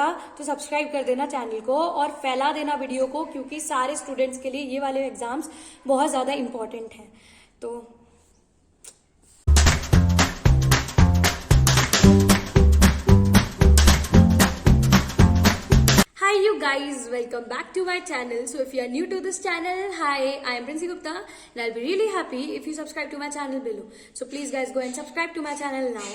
होगा तो सब्सक्राइब कर देना चैनल को और फैला देना वीडियो को, क्योंकि सारे स्टूडेंट्स के लिए ये वाले एग्जाम्स बहुत ज़्यादा इंपॉर्टेंट हैं। तो Hi you guys, welcome back to my channel. So if you are new to this channel, hi, I am Princy Gupta and I'll be really happy if you subscribe to my channel below. So please guys go and subscribe to my channel now.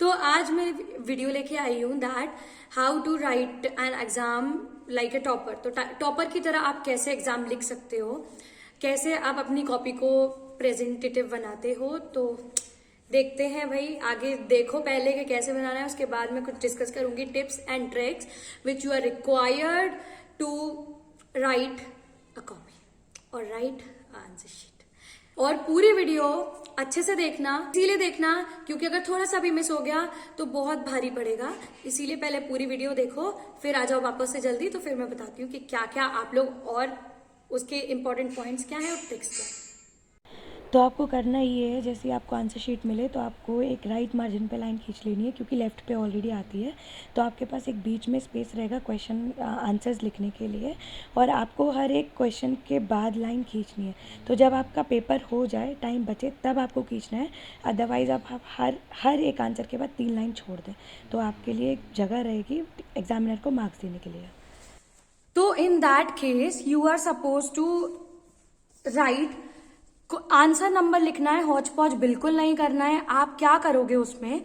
तो आज मैं video लेके आई हूँ that how to write an exam like a topper. तो topper की तरह आप कैसे एग्जाम लिख सकते हो, कैसे आप अपनी कॉपी को प्रेजेंटेटिव बनाते हो, तो देखते हैं भाई। आगे देखो पहले कि कैसे बनाना है, उसके बाद मैं कुछ डिस्कस करूंगी tips and tricks which you are required to write a copy और राइट आंसर शीट। और पूरी वीडियो अच्छे से देखना, इसीलिए देखना क्योंकि अगर थोड़ा सा भी मिस हो गया तो बहुत भारी पड़ेगा। इसीलिए पहले पूरी वीडियो देखो, फिर आ जाओ वापस से जल्दी, तो फिर मैं बताती हूँ कि क्या क्या आप लोग और उसके इंपॉर्टेंट पॉइंट्स क्या हैं और ट्रिक्स क्या हैं। तो आपको करना ये है, जैसे आपको आंसर शीट मिले तो आपको एक राइट मार्जिन पे लाइन खींच लेनी है, क्योंकि लेफ़्ट पे ऑलरेडी आती है। तो आपके पास एक बीच में स्पेस रहेगा क्वेश्चन आंसर्स लिखने के लिए, और आपको हर एक क्वेश्चन के बाद लाइन खींचनी है। तो जब आपका पेपर हो जाए, टाइम बचे, तब आपको खींचना है। अदरवाइज़ आप हर एक आंसर के बाद 3 लाइन छोड़ दें तो आपके लिए एक जगह रहेगी एग्जामिनर को मार्क्स देने के लिए। तो in that case you are suppose to write answer number लिखना है, हौच पौच बिल्कुल नहीं करना है। आप क्या करोगे उसमें,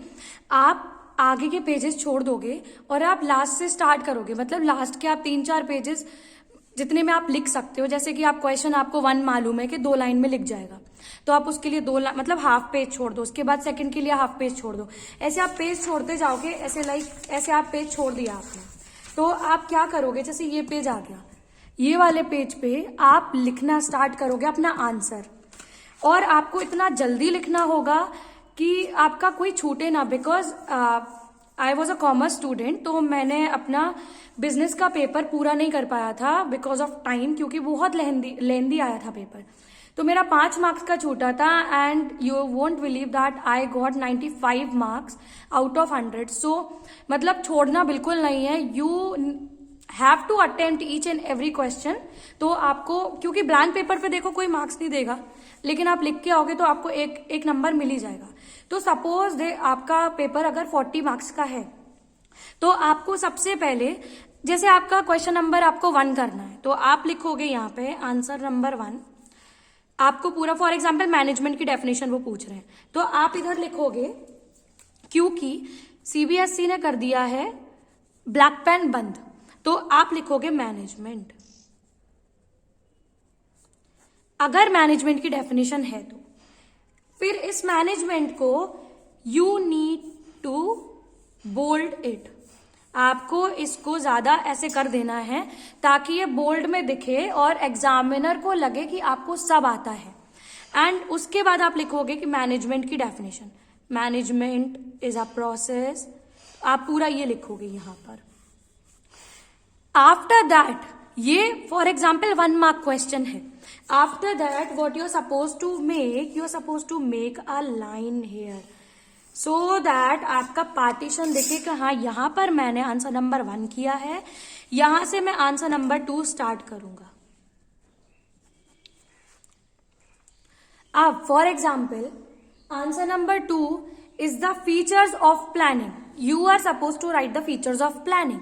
आप आगे के पेजेस छोड़ दोगे और आप लास्ट से स्टार्ट करोगे। मतलब लास्ट के आप 3-4 पेजेस जितने में आप लिख सकते हो, जैसे कि आप क्वेश्चन आपको 1 मालूम है कि 2 लाइन में लिख जाएगा, तो आप उसके लिए 2 लाइन मतलब हाफ पेज छोड़ दो। उसके बाद सेकंड के लिए हाफ पेज छोड़ दो। ऐसे आप पेज छोड़ते जाओगे, ऐसे आप पेज छोड़ दिया आपने। तो आप क्या करोगे, जैसे ये पेज आ गया, ये वाले पेज पे आप लिखना स्टार्ट करोगे अपना आंसर। और आपको इतना जल्दी लिखना होगा कि आपका कोई छूटे ना, because I was a commerce student, तो मैंने अपना बिजनेस का पेपर पूरा नहीं कर पाया था बिकॉज ऑफ टाइम, क्योंकि बहुत लेंदी आया था पेपर। तो मेरा 5 मार्क्स का छूटा था and you won't believe that I got 95 marks out of 100। So मतलब छोड़ना बिल्कुल नहीं है, you have to attempt each and every question. तो आपको, क्योंकि ब्लैंक पेपर पे देखो कोई मार्क्स नहीं देगा, लेकिन आप लिख के आओगे तो आपको एक नंबर मिल ही जाएगा। तो सपोज आपका पेपर अगर 40 मार्क्स का है, तो आपको सबसे पहले, जैसे आपका क्वेश्चन नंबर आपको 1 करना है, तो आप लिखोगे यहाँ पे आंसर नंबर 1। आपको पूरा, फॉर एग्जाम्पल मैनेजमेंट की डेफिनेशन वो पूछ रहे हैं, तो आप इधर लिखोगे, क्योंकि सीबीएसई ने कर दिया है ब्लैक पेन बंद, तो आप लिखोगे मैनेजमेंट। अगर मैनेजमेंट की डेफिनेशन है तो फिर इस मैनेजमेंट को you need to bold it. आपको इसको ज्यादा ऐसे कर देना है ताकि ये बोल्ड में दिखे और एग्जामिनर को लगे कि आपको सब आता है। एंड उसके बाद आप लिखोगे कि मैनेजमेंट की definition, management is a process. आप पूरा ये लिखोगे यहां पर। आफ्टर दैट, ये फॉर एग्जाम्पल 1 मार्क क्वेश्चन है। After that what you are suppose to make, you are suppose to make a line here, so that आपका पार्टीशन दिखे कि हाँ यहां पर मैंने आंसर नंबर 1 किया है, यहां से मैं आंसर नंबर 2 स्टार्ट करूंगा। अब for example answer number 2 is the features of planning. You are suppose to write the features of planning.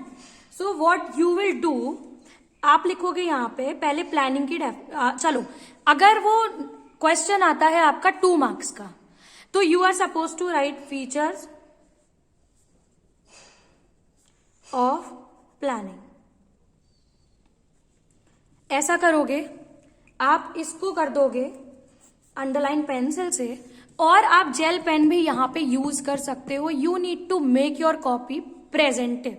So what you will do, आप लिखोगे यहां पे पहले प्लानिंग की चलो, अगर वो क्वेश्चन आता है आपका 2 मार्क्स का, तो you are suppose to write features of planning. ऐसा करोगे, आप इसको कर दोगे अंडरलाइन पेंसिल से, और आप जेल पेन भी यहां पे यूज कर सकते हो। You need to make your copy presentable.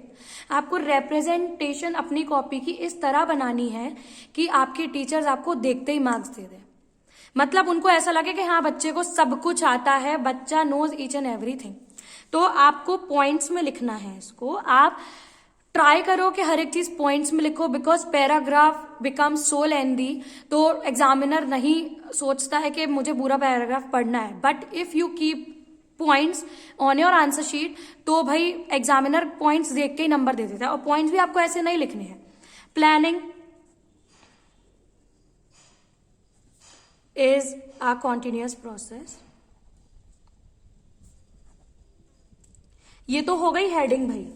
आपको रिप्रेजेंटेशन अपनी कॉपी की इस तरह बनानी है कि आपके टीचर्स आपको देखते ही मार्क्स दे दें। मतलब उनको ऐसा लगे कि हाँ बच्चे को सब कुछ आता है, बच्चा नोज ईच एंड एवरीथिंग। तो आपको पॉइंट्स में लिखना है इसको। आप ट्राई करो कि हर एक चीज पॉइंट्स में लिखो, बिकॉज पैराग्राफ बिकम सो लेंदी, तो एग्जामिनर नहीं सोचता है कि मुझे पूरा पैराग्राफ पढ़ना है। But if you keep points on your answer sheet, तो भाई एग्जामिनर पॉइंट्स देख के ही नंबर दे देता है, और पॉइंट्स भी आपको ऐसे नहीं लिखने हैं। Planning is a continuous process. ये तो हो गई हेडिंग भाई,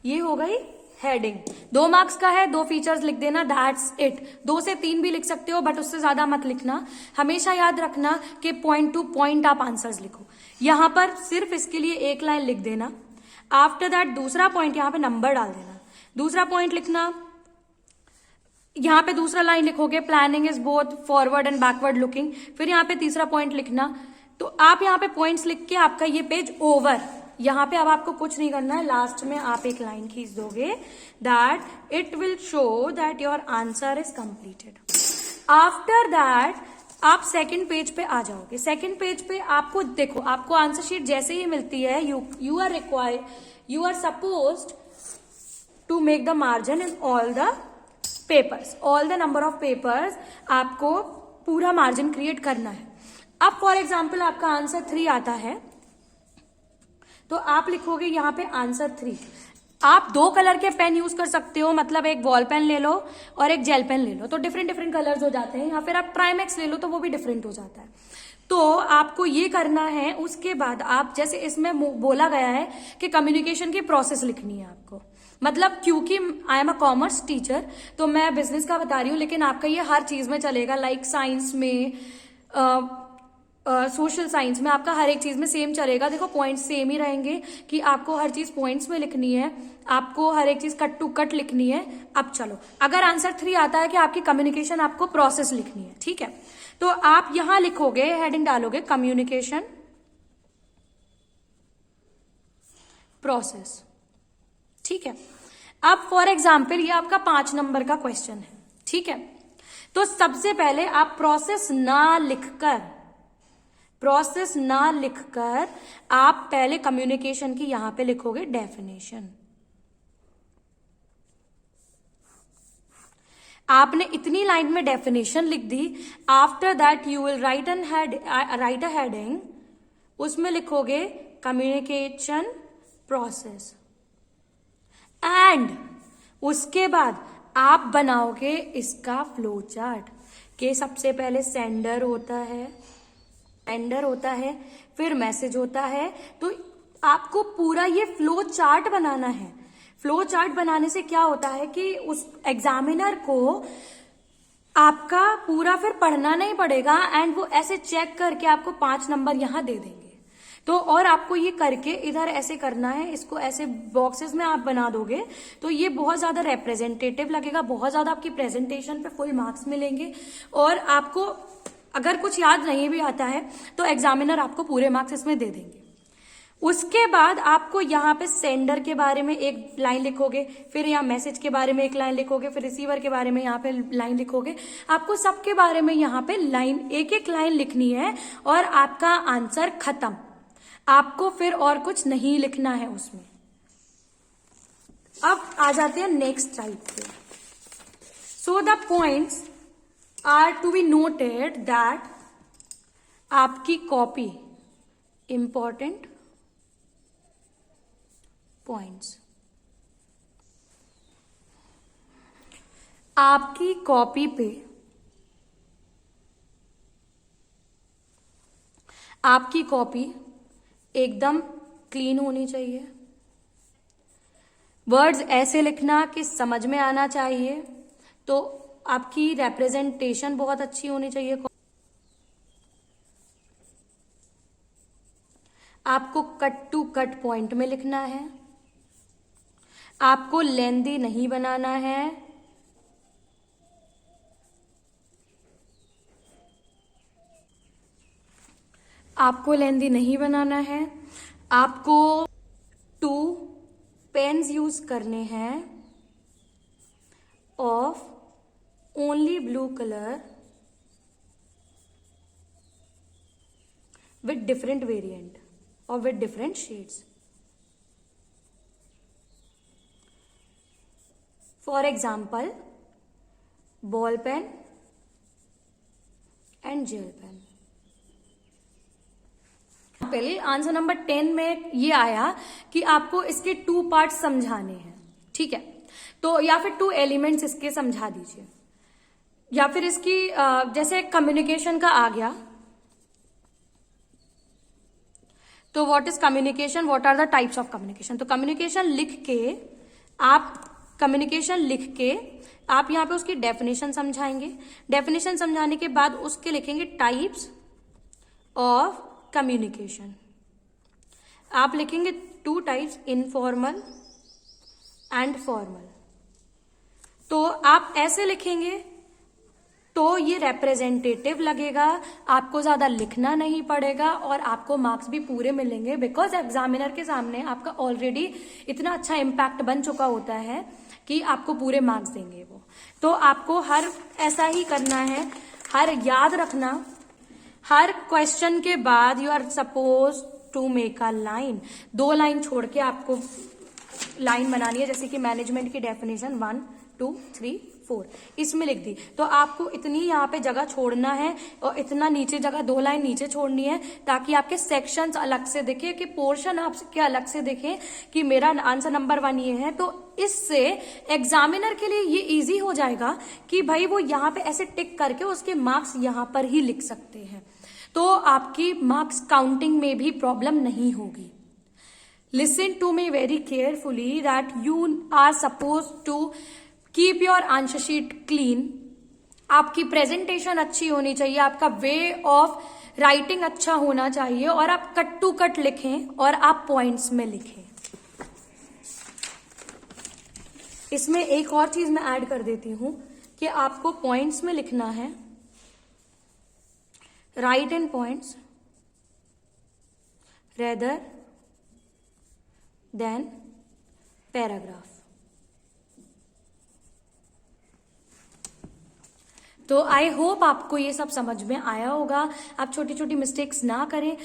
ये हो गई हेडिंग। 2 मार्क्स का है, 2 फीचर्स लिख देना, दैट्स इट। 2 से 3 भी लिख सकते हो, बट उससे ज्यादा मत लिखना। हमेशा याद रखना कि पॉइंट टू पॉइंट आप आंसर्स लिखो। यहां पर सिर्फ इसके लिए 1 लाइन लिख देना। आफ्टर दैट दूसरा पॉइंट यहां पे नंबर डाल देना, दूसरा पॉइंट लिखना, यहां पे दूसरा लाइन लिखोगे planning is both forward and backward looking, फिर यहां पे तीसरा पॉइंट लिखना। तो आप यहां पे पॉइंट्स लिख के आपका ये पेज ओवर। यहां पे अब आपको कुछ नहीं करना है, लास्ट में आप एक लाइन खींच दोगे, that it will show that your answer is completed. After that आप सेकंड पेज पे आ जाओगे। सेकंड पेज पे आपको देखो, आपको आंसर शीट जैसे ही मिलती है, you are supposed to make the margin in all the papers, all the number of papers, आपको पूरा मार्जिन क्रिएट करना है। अब फॉर एग्जाम्पल आपका आंसर 3 आता है, तो आप लिखोगे यहां पे आंसर 3। आप 2 कलर के पेन यूज कर सकते हो, मतलब एक बॉल पेन ले लो और एक जेल पेन ले लो, तो डिफरेंट कलर्स हो जाते हैं। या फिर आप प्राइमेक्स ले लो तो वो भी डिफरेंट हो जाता है। तो आपको ये करना है। उसके बाद आप, जैसे इसमें बोला गया है कि कम्युनिकेशन की प्रोसेस लिखनी है आपको, मतलब क्योंकि I am a commerce teacher तो मैं बिजनेस का बता रही हूँ, लेकिन आपका ये हर चीज में चलेगा, लाइक साइंस में, सोशल साइंस में, आपका हर एक चीज में सेम चलेगा। देखो पॉइंट्स सेम ही रहेंगे कि आपको हर चीज पॉइंट्स में लिखनी है, आपको हर एक चीज कट टू कट लिखनी है। अब चलो, अगर आंसर 3 आता है कि आपकी कम्युनिकेशन, आपको प्रोसेस लिखनी है, ठीक है, तो आप यहां लिखोगे, हेडिंग डालोगे कम्युनिकेशन प्रोसेस, ठीक है। अब फॉर एग्जाम्पल ये आपका 5 नंबर का क्वेश्चन है, ठीक है। तो सबसे पहले आप प्रोसेस ना लिखकर आप पहले कम्युनिकेशन की यहां पे लिखोगे डेफिनेशन। आपने इतनी लाइन में डेफिनेशन लिख दी। After that you will write a heading, उसमें लिखोगे कम्युनिकेशन प्रोसेस, एंड उसके बाद आप बनाओगे इसका फ्लो चार्ट कि सबसे पहले सेंडर होता है, फिर मैसेज होता है। तो आपको पूरा ये फ्लो चार्ट बनाना है। फ्लो चार्ट बनाने से क्या होता है कि उस एग्जामिनर को आपका पूरा फिर पढ़ना नहीं पड़ेगा, एंड वो ऐसे चेक करके आपको 5 नंबर यहां दे देंगे। तो और आपको ये करके इधर ऐसे करना है, इसको ऐसे बॉक्सेस में आप बना दोगे तो ये बहुत ज्यादा रिप्रेजेंटेटिव लगेगा, बहुत ज्यादा आपकी प्रेजेंटेशन पे फुल मार्क्स मिलेंगे। और आपको अगर कुछ याद नहीं भी आता है तो एग्जामिनर आपको पूरे मार्क्स इसमें दे देंगे। उसके बाद आपको यहाँ पे सेंडर के बारे में एक लाइन लिखोगे, फिर यहाँ मैसेज के बारे में एक लाइन लिखोगे, फिर रिसीवर के बारे में यहाँ पे लाइन लिखोगे। आपको सबके बारे में यहाँ पे एक लाइन लिखनी है और आपका आंसर खत्म। आपको फिर और कुछ नहीं लिखना है उसमें। अब आ जाते हैं नेक्स्ट टाइप पे। So the points are to be noted that आपकी कॉपी, इंपॉर्टेंट पॉइंट्स, आपकी कॉपी पे आपकी कॉपी एकदम क्लीन होनी चाहिए। वर्ड्स ऐसे लिखना कि समझ में आना चाहिए। तो आपकी रिप्रेजेंटेशन बहुत अच्छी होनी चाहिए। आपको कट टू कट पॉइंट में लिखना है। आपको लेंदी नहीं बनाना है। आपको 2 पेन्स यूज करने हैं of only blue colour with different variant or with different shades. For example, ball pen and gel pen. Example answer number 10 में ये आया कि आपको इसके 2 पार्ट्स समझाने हैं, ठीक है, तो या फिर 2 एलिमेंट्स इसके समझा दीजिए, या फिर इसकी जैसे कम्युनिकेशन का आ गया, तो what is communication, what are the types of communication. तो कम्युनिकेशन लिख के आप यहाँ पे उसकी डेफिनेशन समझाएंगे। डेफिनेशन समझाने के बाद उसके लिखेंगे टाइप्स ऑफ कम्युनिकेशन। आप लिखेंगे 2 टाइप्स, इनफॉर्मल एंड फॉर्मल। तो आप ऐसे लिखेंगे तो ये रिप्रेजेंटेटिव लगेगा, आपको ज्यादा लिखना नहीं पड़ेगा और आपको मार्क्स भी पूरे मिलेंगे, बिकॉज एग्जामिनर के सामने आपका ऑलरेडी इतना अच्छा इम्पैक्ट बन चुका होता है कि आपको पूरे मार्क्स देंगे वो। तो आपको हर ऐसा ही करना है, हर याद रखना, हर क्वेश्चन के बाद you are suppose to make a line, 2 line छोड़ के आपको लाइन बनानी है, जैसे कि मैनेजमेंट की डेफिनेशन 1 2 3 4 इसमें लिख दी। तो आपको इतनी यहाँ पे जगह छोड़ना है और इतना नीचे जगह 2 लाइन नीचे छोड़नी है, ताकि आपके सेक्शंस अलग से दिखे, कि पोर्शन आपके अलग से दिखे कि मेरा आंसर नंबर 1 ये है। तो इससे एग्जामिनर के लिए ये इजी हो जाएगा कि भाई वो यहाँ पे ऐसे टिक करके उसके मार्क्स यहाँ पर ही लिख सकते हैं, तो आपकी मार्क्स काउंटिंग में भी प्रॉब्लम नहीं होगी। Listen to me very carefully that you are supposed to keep your answer sheet clean. आपकी प्रेजेंटेशन अच्छी होनी चाहिए, आपका वे ऑफ राइटिंग अच्छा होना चाहिए, और आप कट टू कट लिखें और आप पॉइंट्स में लिखें। इसमें एक और चीज मैं ऐड कर देती हूं कि आपको पॉइंट्स में लिखना है, राइट इन पॉइंट्स रेदर देन पैराग्राफ। तो आई होप आपको ये सब समझ में आया होगा, आप छोटी छोटी मिस्टेक्स ना करें।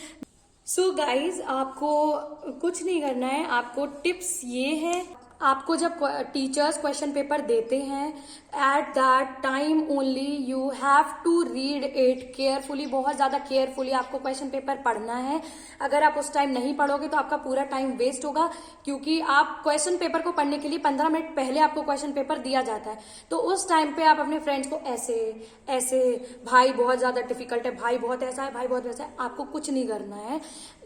सो गाइज, आपको कुछ नहीं करना है, आपको टिप्स ये है, आपको जब टीचर्स क्वेश्चन पेपर देते हैं, at that time only you have to read it carefully, बहुत ज्यादा केयरफुली आपको क्वेश्चन पेपर पढ़ना है। अगर आप उस टाइम नहीं पढ़ोगे तो आपका पूरा टाइम वेस्ट होगा, क्योंकि आप क्वेश्चन पेपर को पढ़ने के लिए 15 मिनट पहले आपको क्वेश्चन पेपर दिया जाता है। तो उस टाइम पे आप अपने फ्रेंड्स को ऐसे ऐसे, भाई बहुत ज्यादा डिफिकल्ट है, भाई बहुत ऐसा है, भाई बहुत वैसा है, आपको कुछ नहीं करना है।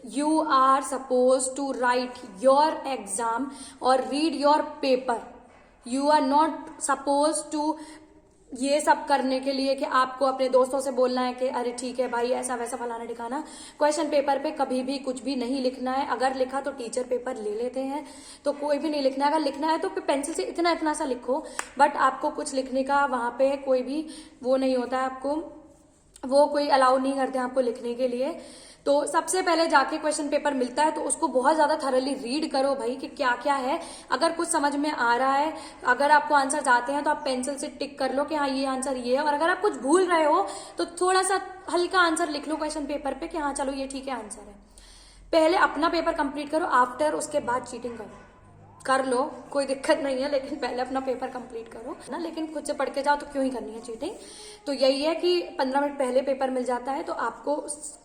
You are supposed to write your exam or read your paper. You are not supposed to ये सब करने के लिए कि आपको अपने दोस्तों से बोलना है कि अरे ठीक है भाई ऐसा वैसा फलाना ठिकाना। क्वेश्चन पेपर पे कभी भी कुछ भी नहीं लिखना है। अगर लिखा तो टीचर पेपर ले लेते हैं, तो कोई भी नहीं लिखना है। अगर लिखना है तो पेंसिल से इतना इतना सा लिखो, बट आपको कुछ लिखने का वहां पे कोई भी वो नहीं होता है, आपको वो कोई अलाउ नहीं करते हैं आपको लिखने के लिए। तो सबसे पहले जाके क्वेश्चन पेपर मिलता है तो उसको बहुत ज्यादा थरली रीड करो भाई कि क्या क्या है। अगर कुछ समझ में आ रहा है, अगर आपको आंसर आते हैं तो आप पेंसिल से टिक कर लो कि हाँ ये आंसर ये है, और अगर आप कुछ भूल रहे हो तो थोड़ा सा हल्का आंसर लिख लो क्वेश्चन पेपर पे कि हाँ चलो ये ठीक है आंसर है। पहले अपना पेपर कंप्लीट करो, आफ्टर उसके बाद चीटिंग करो, कर लो कोई दिक्कत नहीं है, लेकिन पहले अपना पेपर कंप्लीट करो ना। लेकिन खुद से पढ़ के जाओ तो क्यों ही करनी है चीटिंग। तो यही है कि 15 मिनट पहले पेपर मिल जाता है, तो आपको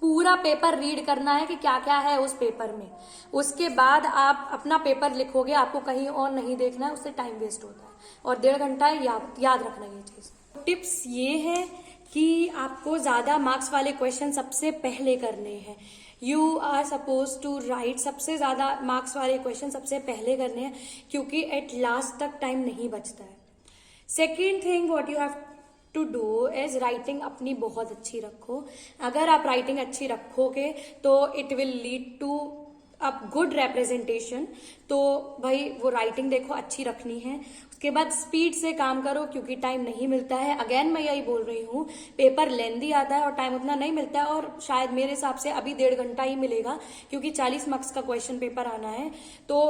पूरा पेपर रीड करना है कि क्या क्या है उस पेपर में। उसके बाद आप अपना पेपर लिखोगे, आपको कहीं और नहीं देखना है, उससे टाइम वेस्ट होता है और 1.5 घंटा याद रखना ये चीज। टिप्स ये है कि आपको ज्यादा मार्क्स वाले क्वेश्चन सबसे पहले करने हैं। You are suppose to write, सबसे ज्यादा मार्क्स वाले क्वेश्चन सबसे पहले करने हैं, क्योंकि एट लास्ट तक टाइम नहीं बचता है। Second thing what you have to do is writing अपनी बहुत अच्छी रखो। अगर आप राइटिंग अच्छी रखोगे तो it will lead to a good representation. तो भाई वो राइटिंग देखो अच्छी रखनी है। उसके बाद स्पीड से काम करो, क्योंकि टाइम नहीं मिलता है। अगेन मैं यही बोल रही हूँ, पेपर लेंदी आता है और टाइम उतना नहीं मिलता है, और शायद मेरे हिसाब से अभी 1.5 घंटा ही मिलेगा, क्योंकि 40 मार्क्स का क्वेश्चन पेपर आना है। तो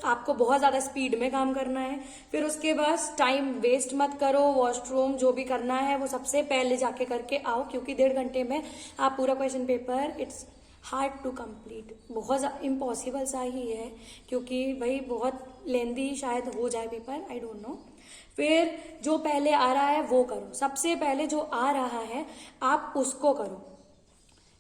आपको बहुत ज्यादा स्पीड में काम करना है। फिर उसके बाद टाइम वेस्ट मत करो, वॉशरूम जो भी करना है वो सबसे पहले जाके करके आओ, क्योंकि 1.5 घंटे में आप पूरा question paper it's hard to complete, बहुत इम्पॉसिबल सा ही है, क्योंकि भाई बहुत लेंदी शायद हो जाए पेपर, आई डोंट नो। फिर जो पहले आ रहा है वो करो, सबसे पहले जो आ रहा है आप उसको करो।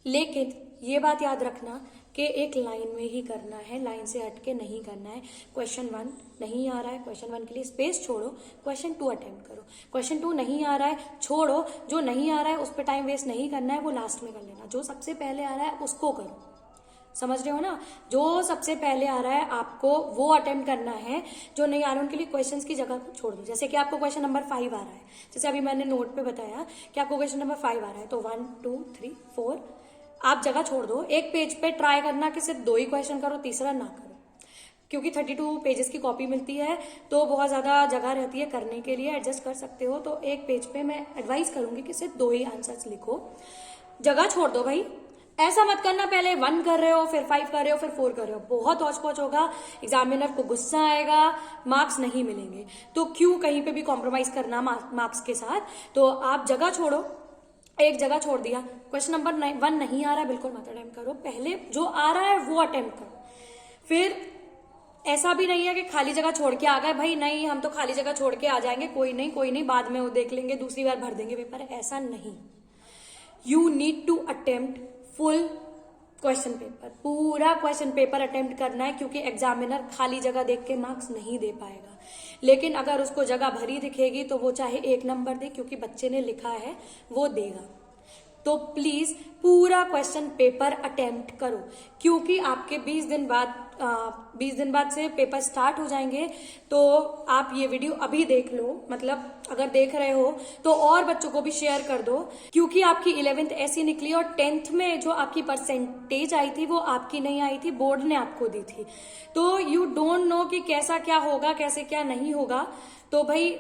लेकिन ये बात याद रखना कि एक लाइन में ही करना है, लाइन से हट के नहीं करना है। क्वेश्चन 1 नहीं आ रहा है, क्वेश्चन 1 के लिए स्पेस छोड़ो, क्वेश्चन 2 अटेम्प्ट करो। क्वेश्चन 2 नहीं आ रहा है, छोड़ो, जो नहीं आ रहा है उस पर टाइम वेस्ट नहीं करना है, वो लास्ट में कर लेना। जो सबसे पहले आ रहा है उसको करो, समझ रहे हो ना? जो सबसे पहले आ रहा है आपको वो अटेम्प्ट करना है, जो नहीं आ रहा है उनके लिए क्वेश्चंस की जगह को छोड़ दो। जैसे कि आपको क्वेश्चन नंबर 5 आ रहा है, जैसे अभी मैंने नोट पे बताया कि आपको क्वेश्चन नंबर 5 आ रहा है, तो 1 2 3 4 आप जगह छोड़ दो। एक पेज पे ट्राई करना कि सिर्फ 2 ही क्वेश्चन करो, तीसरा ना करो, क्योंकि 32 पेजेस की कॉपी मिलती है तो बहुत ज्यादा जगह रहती है करने के लिए, एडजस्ट कर सकते हो। तो एक पेज पे मैं एडवाइस करूंगी कि सिर्फ 2 ही आंसर्स लिखो, जगह छोड़ दो भाई। ऐसा मत करना पहले 1 कर रहे हो, फिर 5 कर रहे हो, फिर 4 कर रहे हो, बहुत हौच पौच होगा, एग्जामिनर को गुस्सा आएगा, मार्क्स नहीं मिलेंगे। तो क्यों कहीं पे भी कॉम्प्रोमाइज करना मार्क्स के साथ? तो आप जगह छोड़ो, एक जगह छोड़ दिया, क्वेश्चन नंबर 1 नहीं आ रहा है, बिल्कुल मत अटेम्प्ट करो, पहले जो आ रहा है वो अटेम्प्ट करो। फिर ऐसा भी नहीं है कि खाली जगह छोड़ के आ गए, भाई नहीं हम तो खाली जगह छोड़ के आ जाएंगे, कोई नहीं बाद में वो देख लेंगे, दूसरी बार भर देंगे पेपर, ऐसा नहीं। You need to attempt full question paper, पूरा क्वेश्चन पेपर अटेम्प्ट करना है, क्योंकि एग्जामिनर खाली जगह देख के मार्क्स नहीं दे पाएगा। लेकिन अगर उसको जगह भरी दिखेगी तो वो चाहे 1 नंबर दे, क्योंकि बच्चे ने लिखा है वो देगा। तो प्लीज पूरा क्वेश्चन पेपर अटेम्प्ट करो, क्योंकि आपके 20 दिन बाद से पेपर स्टार्ट हो जाएंगे। तो आप ये वीडियो अभी देख लो, मतलब अगर देख रहे हो तो और बच्चों को भी शेयर कर दो, क्योंकि आपकी 11th ऐसी निकली और 10th में जो आपकी परसेंटेज आई थी वो आपकी नहीं आई थी, बोर्ड ने आपको दी थी। तो यू डोंट नो कि कैसा क्या होगा, कैसे क्या नहीं होगा। तो भाई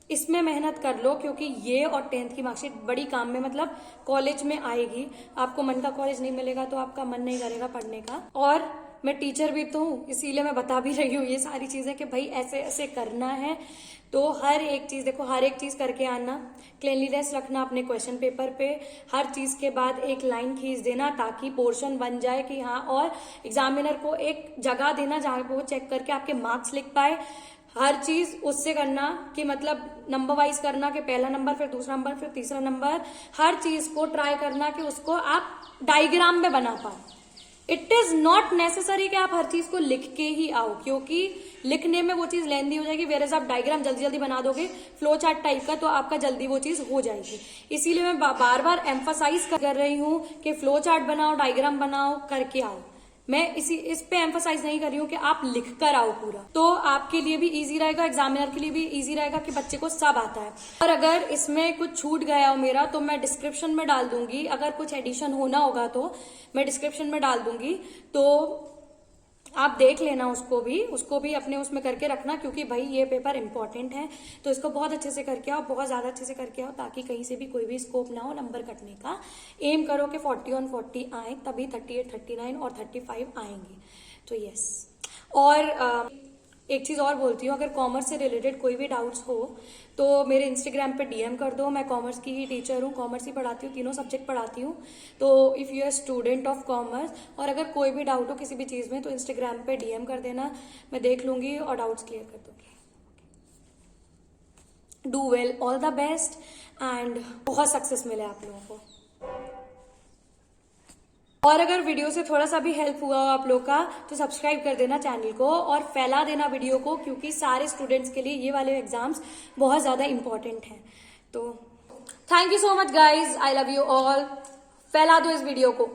इसमें मेहनत कर लो, क्योंकि ये और 10th की मार्कशीट बड़ी काम में, मतलब कॉलेज में आएगी। आपको मन का कॉलेज नहीं मिलेगा तो आपका मन नहीं करेगा पढ़ने का। और मैं टीचर भी तो हूँ, इसीलिए मैं बता भी रही हूँ ये सारी चीजें कि भाई ऐसे ऐसे करना है। तो हर एक चीज देखो, हर एक चीज करके आना, क्लीनलीनेस रखना अपने क्वेश्चन पेपर पे, हर चीज के बाद एक लाइन खींच देना ताकि पोर्शन बन जाए कि हाँ, और एग्जामिनर को एक जगह देना जहां पे वो चेक करके आपके मार्क्स लिख पाए। हर चीज उससे करना कि मतलब नंबर वाइज करना कि पहला नंबर, फिर दूसरा नंबर, फिर तीसरा नंबर। हर चीज को ट्राई करना कि उसको आप डायग्राम में बना पाओ। इट इज नॉट नेसेसरी कि आप हर चीज को लिख के ही आओ, क्योंकि लिखने में वो चीज लेंदी हो जाएगी, वेयर एज आप डायग्राम जल्दी जल्दी बना दोगे फ्लो चार्ट टाइप का, तो आपका जल्दी वो चीज हो जाएगी। इसीलिए मैं बार बार एम्फसाइज कर रही हूँ कि फ्लो चार्ट बनाओ, डायग्राम बनाओ, करके आओ। मैं इस पे एम्फसाइज नहीं कर रही हूँ कि आप लिख कर आओ पूरा, तो आपके लिए भी इजी रहेगा, एग्जामिनर के लिए भी इजी रहेगा कि बच्चे को सब आता है। और अगर इसमें कुछ छूट गया हो मेरा तो मैं डिस्क्रिप्शन में डाल दूंगी, अगर कुछ एडिशन होना होगा तो मैं डिस्क्रिप्शन में डाल दूंगी, तो आप देख लेना, उसको भी अपने उसमें करके रखना, क्योंकि भाई ये पेपर इंपॉर्टेंट है। तो इसको बहुत अच्छे से करके आओ, बहुत ज्यादा अच्छे से करके आओ, ताकि कहीं से भी कोई भी स्कोप ना हो नंबर कटने का। एम करो कि 40 on 40 आए, तभी 38, 39 और 35 आएंगे। तो यस, और एक चीज और बोलती हूँ, अगर कॉमर्स से रिलेटेड कोई भी डाउट्स हो तो मेरे इंस्टाग्राम पे डीएम कर दो। मैं कॉमर्स की ही टीचर हूँ, कॉमर्स ही पढ़ाती हूँ, तीनों सब्जेक्ट पढ़ाती हूँ। तो if you are student of commerce और अगर कोई भी डाउट हो किसी भी चीज में तो इंस्टाग्राम पे डीएम कर देना, मैं देख लूंगी और डाउट्स क्लियर कर दूंगी। Do well, all the best and बहुत सक्सेस मिले आप लोगों को। और अगर वीडियो से थोड़ा सा भी हेल्प हुआ हो आप लोग का तो सब्सक्राइब कर देना चैनल को और फैला देना वीडियो को, क्योंकि सारे स्टूडेंट्स के लिए ये वाले एग्जाम्स बहुत ज्यादा इंपॉर्टेंट हैं। तो thank you so much guys, I love you all. फैला दो इस वीडियो को।